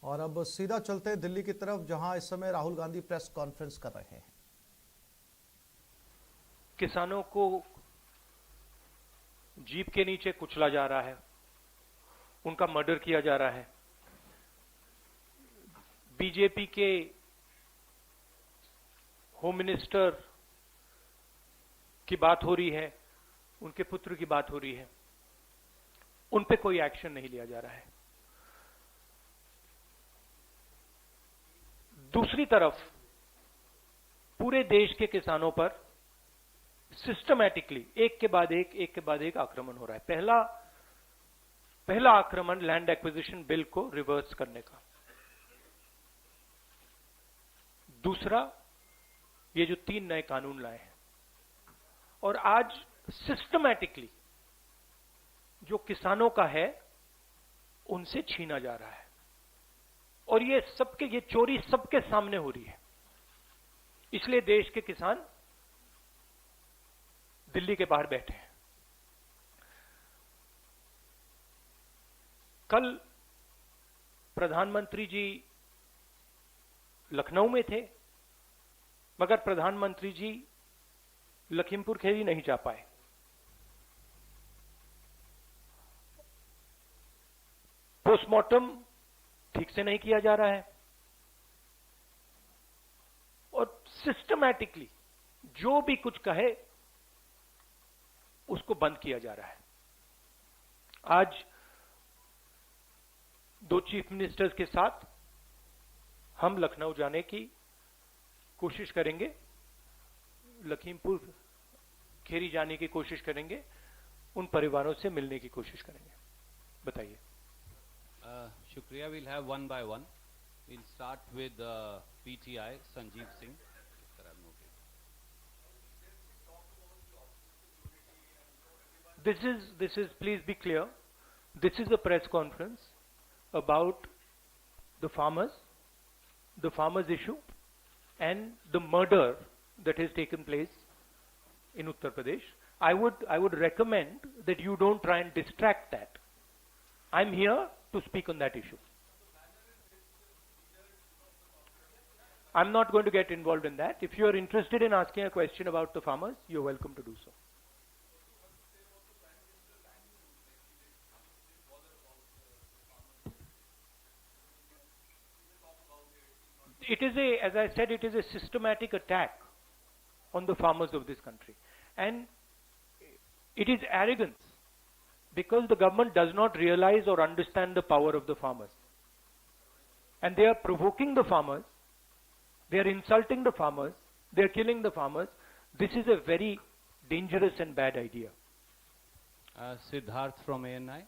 और अब सीधा चलते हैं दिल्ली की तरफ, जहां इस समय राहुल गांधी प्रेस कॉन्फ्रेंस कर रहे हैं। किसानों को जीप के नीचे कुचला जा रहा है, उनका मर्डर किया जा रहा है। बीजेपी के होम मिनिस्टर की बात हो रही है, उनके पुत्र की बात हो रही है, उन पे कोई एक्शन नहीं लिया जा रहा है। दूसरी तरफ पूरे देश के किसानों पर सिस्टमैटिकली एक के बाद एक आक्रमण हो रहा है। पहला आक्रमण लैंड एक्विजिशन बिल को रिवर्स करने का, दूसरा ये जो 3 नए कानून लाए हैं, और आज सिस्टमैटिकली जो किसानों का है उनसे छीना जा रहा है। और ये चोरी सबके सामने हो रही है। इसलिए देश के किसान दिल्ली के बाहर बैठे हैं। कल प्रधानमंत्री जी लखनऊ में थे, मगर प्रधानमंत्री जी लखीमपुर खीरी नहीं जा पाए। पोस्टमार्टम ठीक से नहीं किया जा रहा है और सिस्टमैटिकली जो भी कुछ कहे उसको बंद किया जा रहा है। आज 2 चीफ मिनिस्टर्स के साथ हम लखनऊ जाने की कोशिश करेंगे, लखीमपुर खीरी जाने की कोशिश करेंगे, उन परिवारों से मिलने की कोशिश करेंगे। बताइए। शुक्रिया। We'll have one by one. We'll start with PTI Sanjeev Singh. This is please be clear, this is a press conference about the farmers issue and the murder that has taken place in Uttar Pradesh. I would recommend that you don't try and distract that. I'm here to speak on that issue. I'm not going to get involved in that. If you are interested in asking a question about the farmers, you're welcome to do so. It is as I said, it is a systematic attack on the farmers of this country. And it is arrogance, because the government does not realize or understand the power of the farmers. And they are provoking the farmers, they are insulting the farmers, they are killing the farmers. This is a very dangerous and bad idea. Siddharth from ANI.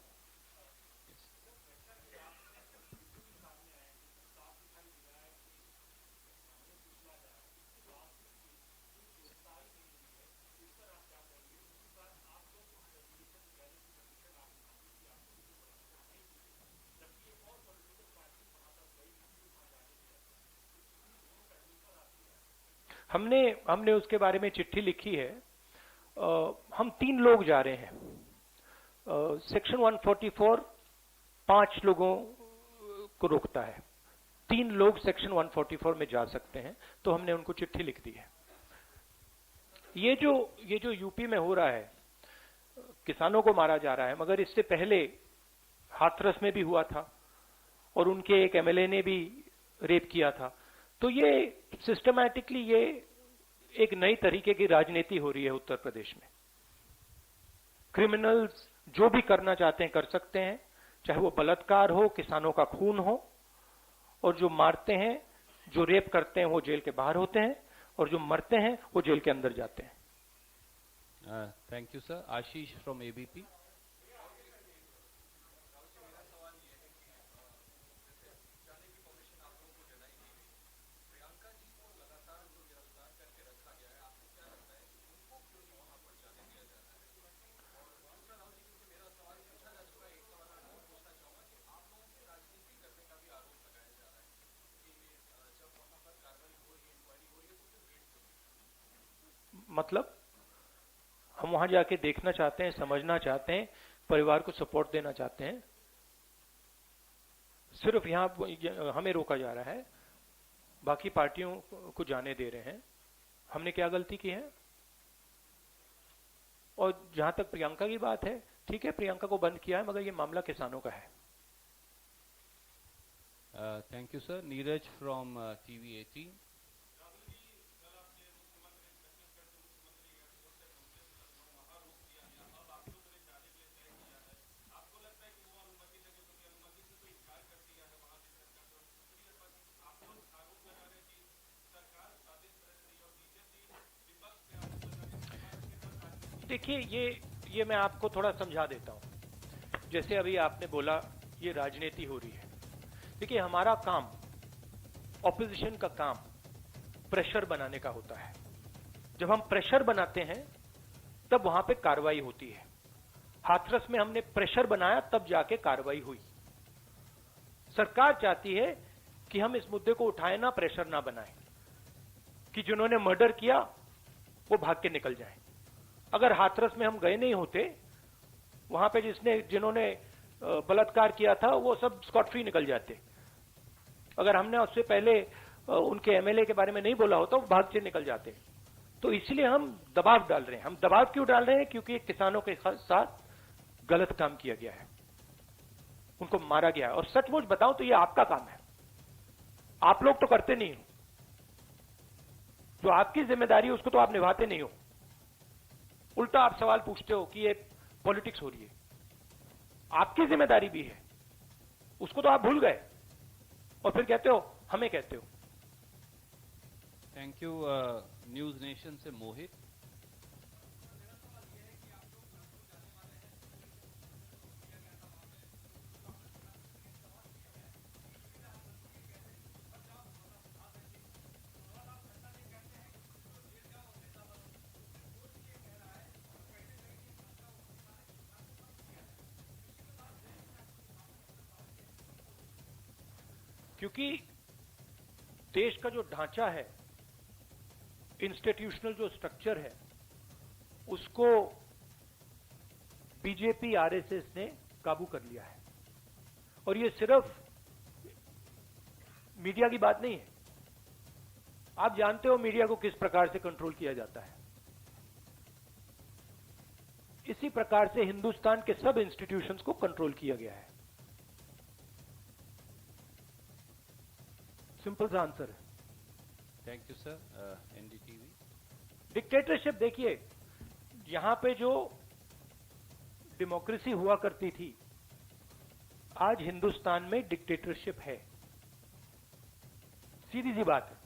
हमने उसके बारे में चिट्ठी लिखी है। हम 3 लोग जा रहे हैं। सेक्शन 144 5 लोगों को रोकता है, 3 लोग सेक्शन 144 में जा सकते हैं, तो हमने उनको चिट्ठी लिख दी है। ये जो यूपी में हो रहा है, किसानों को मारा जा रहा है, मगर इससे पहले हाथरस में भी हुआ था और उनके एक एमएलए ने भी रेप किया था। तो ये सिस्टमैटिकली ये एक नई तरीके की राजनीति हो रही है उत्तर प्रदेश में। क्रिमिनल्स जो भी करना चाहते हैं कर सकते हैं, चाहे वो बलात्कार हो, किसानों का खून हो, और जो मारते हैं, जो रेप करते हैं, वो जेल के बाहर होते हैं, और जो मरते हैं वो जेल के अंदर जाते हैं। Thank you sir. Ashish from ABP. मतलब हम वहां जाके देखना चाहते हैं, समझना चाहते हैं, परिवार को सपोर्ट देना चाहते हैं। सिर्फ यहाँ हमें रोका जा रहा है, बाकी पार्टियों को जाने दे रहे हैं। हमने क्या गलती की है? और जहां तक प्रियंका की बात है, ठीक है, प्रियंका को बंद किया है, मगर ये मामला किसानों का है। Thank you sir. Neeraj from TV 18। देखिए, ये मैं आपको थोड़ा समझा देता हूं। जैसे अभी आपने बोला ये राजनीति हो रही है। देखिए, हमारा काम, ऑपोजिशन का काम प्रेशर बनाने का होता है। जब हम प्रेशर बनाते हैं तब वहां पे कार्रवाई होती है। हाथरस में हमने प्रेशर बनाया, तब जाके कार्रवाई हुई। सरकार चाहती है कि हम इस मुद्दे को उठाएं ना, प्रेशर ना बनाएं, कि जिन्होंने मर्डर किया वो भाग के निकल जाएं। अगर हाथरस में हम गए नहीं होते, वहां पे जिन्होंने बलात्कार किया था वो सब स्कॉट फ्री निकल जाते। अगर हमने उससे पहले उनके एमएलए के बारे में नहीं बोला होता, वो भाग से निकल जाते। तो इसलिए हम दबाव डाल रहे हैं। हम दबाव क्यों डाल रहे हैं? क्योंकि किसानों के साथ गलत काम किया गया है, उनको मारा गया है। और सचमुच बताऊं तो ये आपका काम है, आप लोग तो करते नहीं हो। जो आपकी जिम्मेदारी है उसको तो आप निभाते नहीं हो। उल्टा आप सवाल पूछते हो कि ये पॉलिटिक्स हो रही है। आपकी जिम्मेदारी भी है, उसको तो आप भूल गए और फिर कहते हो हमें कहते हो। Thank you. न्यूज नेशन से मोहित। क्योंकि देश का जो ढांचा है, इंस्टीट्यूशनल जो स्ट्रक्चर है, उसको बीजेपी आरएसएस ने काबू कर लिया है। और ये सिर्फ मीडिया की बात नहीं है। आप जानते हो मीडिया को किस प्रकार से कंट्रोल किया जाता है। इसी प्रकार से हिंदुस्तान के सब इंस्टीट्यूशंस को कंट्रोल किया गया है। सिंपल सा आंसर है। Thank you sir. NDTV. Dictatorship, देखिए, यहां पे जो डेमोक्रेसी हुआ करती थी, आज हिंदुस्तान में डिक्टेटरशिप है। सीधी सी बात है।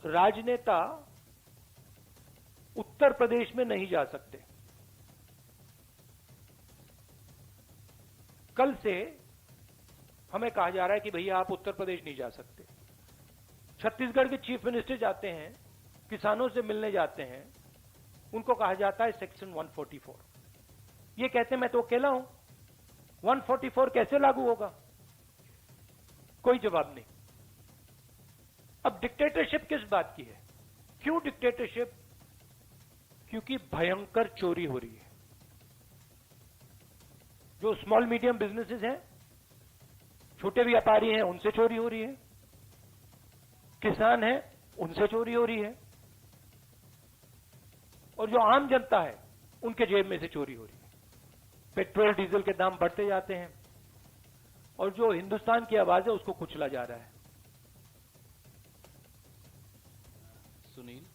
राजनेता उत्तर प्रदेश में नहीं जा सकते। कल से हमें कहा जा रहा है कि भैया आप उत्तर प्रदेश नहीं जा सकते। छत्तीसगढ़ के चीफ मिनिस्टर जाते हैं, किसानों से मिलने जाते हैं, उनको कहा जाता है सेक्शन 144। ये कहते हैं मैं तो अकेला हूं, 144 कैसे लागू होगा? कोई जवाब नहीं। अब डिक्टेटरशिप किस बात की है? क्यों डिक्टेटरशिप? क्योंकि भयंकर चोरी हो रही है। जो स्मॉल मीडियम बिजनेसेस हैं, छोटे व्यापारी हैं, उनसे चोरी हो रही है। किसान हैं, उनसे चोरी हो रही है। और जो आम जनता है, उनके जेब में से चोरी हो रही है। पेट्रोल डीजल के दाम बढ़ते जाते हैं और जो हिंदुस्तान की आवाज है उसको कुचला जा रहा है। Sunil.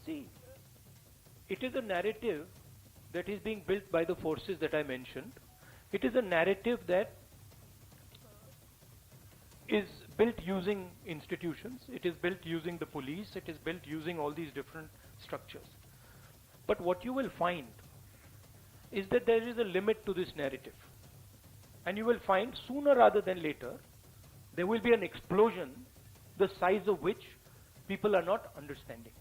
See, it is a narrative that is being built by the forces that I mentioned. It is a narrative that is built using institutions, it is built using the police, it is built using all these different structures. But what you will find is that there is a limit to this narrative. and you will find sooner rather than later, there will be an explosion, the size of which people are not understanding.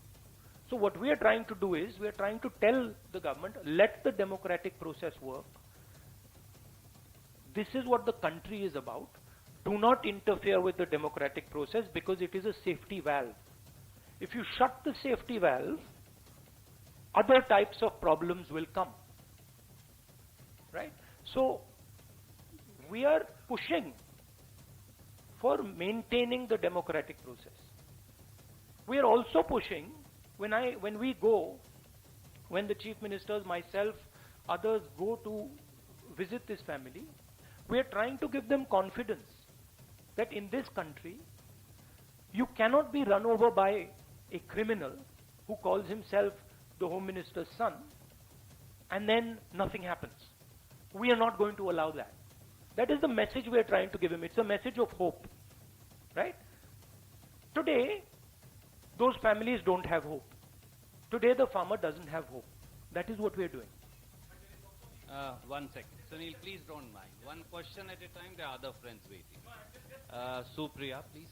So what we are trying to do is, we are trying to tell the government, let the democratic process work. This is what the country is about. Do not interfere with the democratic process because it is a safety valve. If you shut the safety valve, other types of problems will come. Right? So, we are pushing for maintaining the democratic process. We are also pushing, when the chief ministers, myself, others go to visit this family, we are trying to give them confidence that in this country, you cannot be run over by a criminal who calls himself the Home Minister's son, and then nothing happens. We are not going to allow that. That is the message we are trying to give him. It's a message of hope. Right? Today, those families don't have hope. Today, the farmer doesn't have hope. That is what we are doing. 1 second. Sunil, please don't mind. One question at a time, there are other friends waiting. Supriya, please.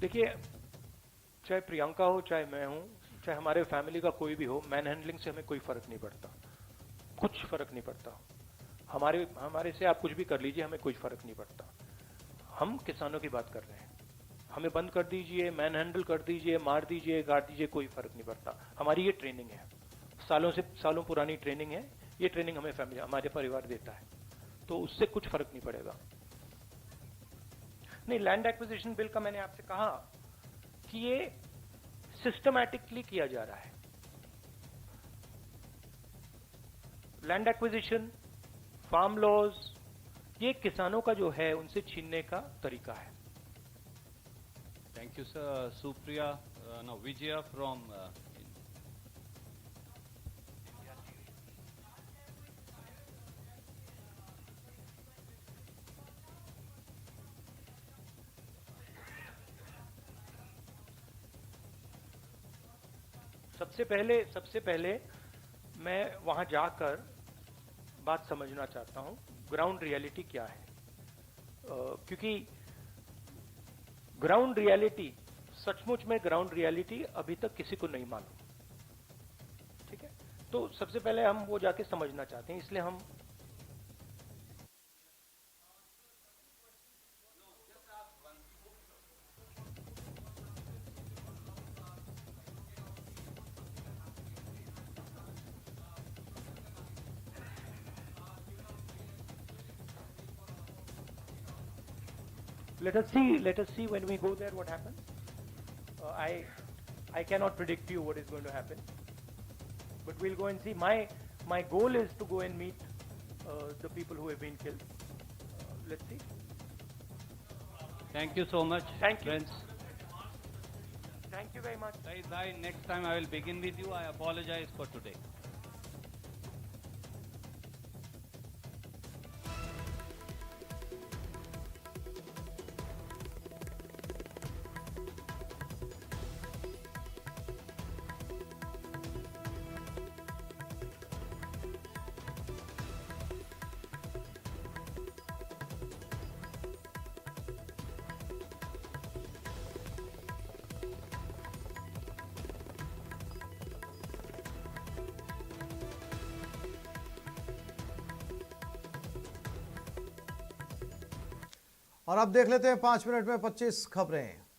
देखिए, चाहे प्रियंका हो, चाहे मैं हूं, चाहे हमारे family का कोई भी हो, मैन हैंडलिंग से हमें कोई फर्क नहीं पड़ता, कुछ फर्क नहीं पड़ता। हमारे से आप कुछ भी कर लीजिए, हमें कोई फर्क नहीं पड़ता। हम किसानों की बात कर रहे हैं। हमें बंद कर दीजिए, मैन हैंडल कर दीजिए, मार दीजिए, गाड़ दीजिए, कोई फर्क नहीं पड़ता। हमारी ये ट्रेनिंग है, सालों पुरानी ट्रेनिंग है। ये ट्रेनिंग हमें फैमिली, हमारे परिवार देता है, तो उससे कुछ फर्क नहीं पड़ेगा। नहीं, लैंड एक्विजिशन बिल का मैंने आपसे कहा कि ये सिस्टमैटिकली किया जा रहा है। लैंड एक्विजिशन, फार्म लॉज, ये किसानों का जो है उनसे छीनने का तरीका है। Thank you, sir. Supriya, now Vijaya from सबसे पहले मैं वहां जाकर बात समझना चाहता हूं, ग्राउंड रियलिटी क्या है। क्योंकि ग्राउंड रियलिटी, सचमुच में ग्राउंड रियलिटी अभी तक किसी को नहीं मालूम। ठीक है, तो सबसे पहले हम वो जाके समझना चाहते हैं, इसलिए हम let us see when we go there what happens. I cannot predict you what is going to happen, but we'll go and see. My goal is to go and meet the people who have been killed. Let's see. Thank you so much. Thank you. Friends. Thank you very much. Bye. Next time I will begin with you. I apologize for today. और अब देख लेते हैं 5 minute में 25 खबरें।